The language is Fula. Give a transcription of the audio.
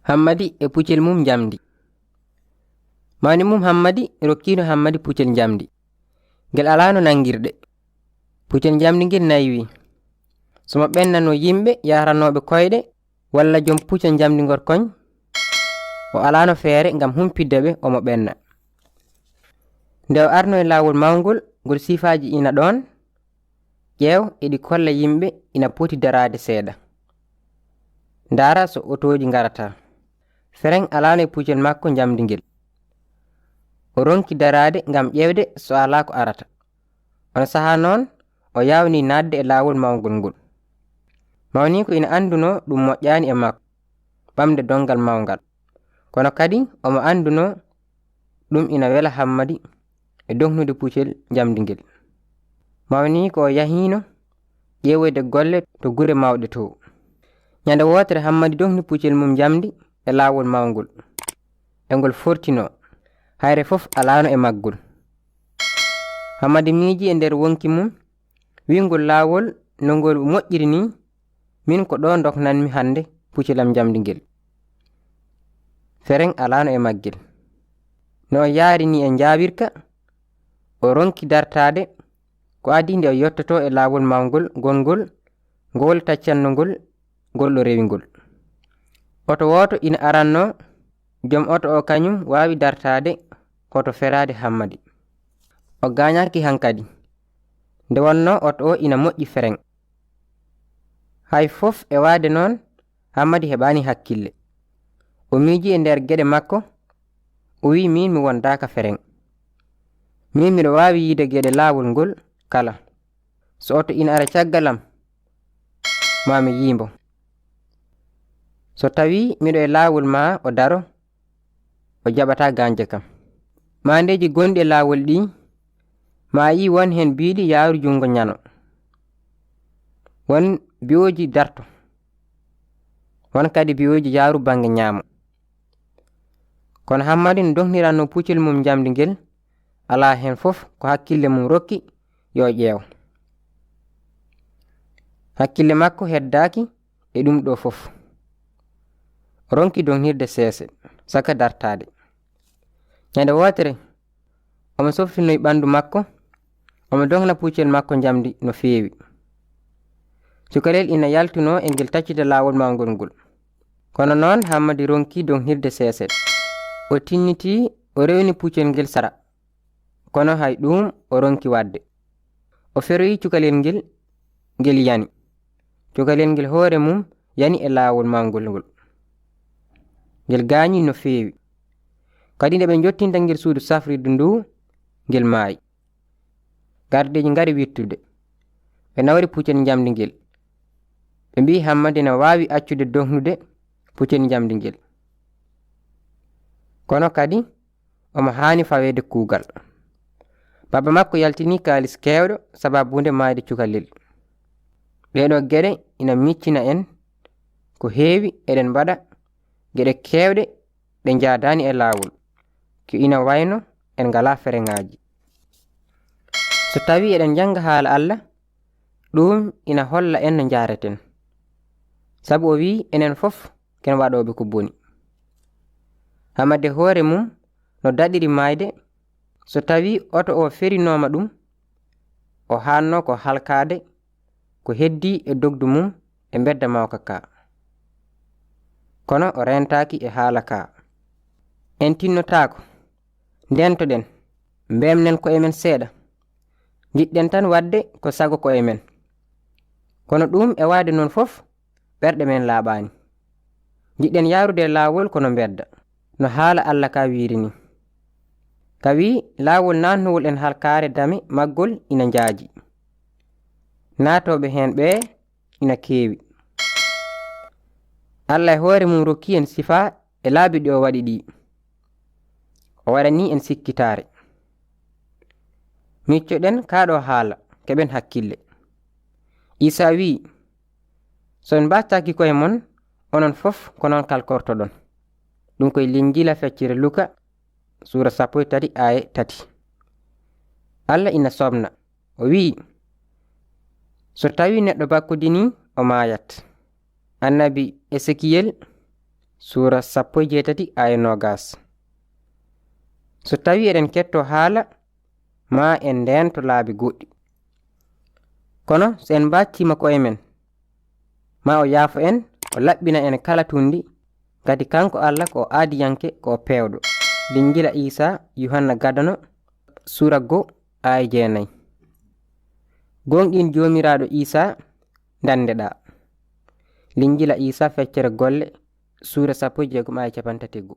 Hammadi e puccel mum jamdi. Mawni mum Hammadi rokkino Hammadi puccel jamdi ngel alano nangirde. Puccel jamdi ngel naywi somo ɓennano yimɓe yaranoɓe koyɗe walla jom puccel jamdi ngor koñ o alano feere ngam humpiddeɓe omo ɓenna. Nde o arno e lawol mawgol ngol sifaji ina ɗon ƴeew eɗi kolla yimɓe ina poti darade seeɗa. Ndara so otoji ngarata. Fereng alano e puccel makko jamdi ngel o ronki darade ngam ƴewde so ala ko arata. On saha noon o yawni nadde e lawol mawgol ngol. Mawni ko ina anduno ɗum moƴƴani e makko ɓamde dongal mawgal, kono kadi omo anduno ɗum ina wela Hammadi e dognude puccel jamdi ngel. Mawni ko o yahino ƴeewoyde golle to gure mawɗe to. Nyande wotere Hammadi dogni puccel mum jamdi e lawol mawgol e ngol fortino hayre fof alano e maggol. Hammadi miiji e nder wonki mum wingol lawol no ngol moƴƴiri ni min ko ɗo doknanmi hande puccelam jamdi ngel. Fereng alano e maggel. No o yaari ni e jaabirka o ronki dartade ko adi nde o yottoto e lawol mawgol gongol ngol taccannogol ngol ɗo rewingol. Oto woto ina aranno jom oto o kañum wawi dartade koto ferade Hammadi. O gañaki hankadi nde wonno oto o ina moƴƴi fereng. Hay fof e wade noon Hammadi heɓani hakkille. O miiji e nder geɗe makko o wi min mi wondaka fereng. Min miɗo wawi yiide geɗe lawol ngol kala. So oto ina ara caggalam mami yimbo. So tawi miɗo e lawol ma o daro o jaɓata ganje kam. Mandeji gonɗi e lawol ɗi ma yi won hen biiɗi yaaru jungo ñano, won biyoji darto, won kadi biyoji yaaru bange ñaamo. Kono Hammadi no dogniranno puccel mum jamdi ngel ala hen fof ko hakkille mum rokki yo ƴeew. Hakkille makko heddaki e ɗum ɗo fof. Ronki dognirde seese saka dartade. Nyande wotere omo softinoy ɓandu makko omo dogna puccel makko jamdi no feewi. Cukalel ina yaltuno e ngel taccita lawol mawgol ngol. Kono noon Hammadi ronki dognirde seese. O tinniti o rewni puccel ngel sara, kono hay ɗum o ronki wadde. O feroyi cukalel ngel ngel yani. Cukalel ngel hoore mum yani e lawol mawgol ngol. Ngel gañi no feewi. Kadi nde ɓe jottinta ngel suudu safrirdu ndu ngel maayi. Gardeji ngari wittude ɓe nawri puccel jamdi ngel. Ɓe mbi Hammadi ne wawi accude dognude puccel jamdi ngel, kono kadi omo hani fawede kuugal. Baba makko yaltini kaalis kewɗo sababunde mayde cukalel. Ɗeɗo geɗe ina miccina en ko heewi eɗen mbaɗa geɗe kewɗe ɗe jadani e lawol ko ina wayno en ngala fereŋaji. So tawi eɗen janga haala Allah ɗum ina holla en no jareten, sabu o wi enen fof ken waɗoɓe ko boni. Hammadi hoore mum no daɗiri mayde so tawi oto o ferinoma ɗum o hanno ko halkade ko heddi e dogdu mum e bedda mawka ka, kono o rentaki e haala ka. En tinnotako ndentoɗen mbemnen ko emen seeɗa, jiɗɗen tan wadde ko sago ko emen, kono ɗum e wade non fof ɓerɗe men laaɓani. Jiɗɗen yarude lawol kono bedda no haala Allah ka wirini. Ka wi lawol natnowol en halkare dame maggol ina jaaji, natoɓe hen ɓe ina keewi. Allah e hoore mum rokki en sifa e laabi ɗi o waɗi ɗi. O waɗani en sikkitare. Miccoɗen kaɗo haala keɓen hakkille. Isa wi so en battaki koye mon onon fof ko non kalkortoɗon. Ɗum koye Linjila feccere Luka sura 13 aya 3. Allah ina somna o wi so tawi neɗɗo bakkodini o mayat. Annabi Esekiyel sura 17 aya 20. So tawi eɗen ketto haala ma en ndento laabi goɗɗi, kono so en baccima koye men ma o yaafo en o laɓɓina en kala tundi, gati kanko Allah ko aadiyanke ko pewɗo. Linjila Isa Yohanna gadano sura 1 aya 9. gonɗin jomiraɗo Isa dandeɗa. Linjila Isa feccere golle sura 16 aya 31.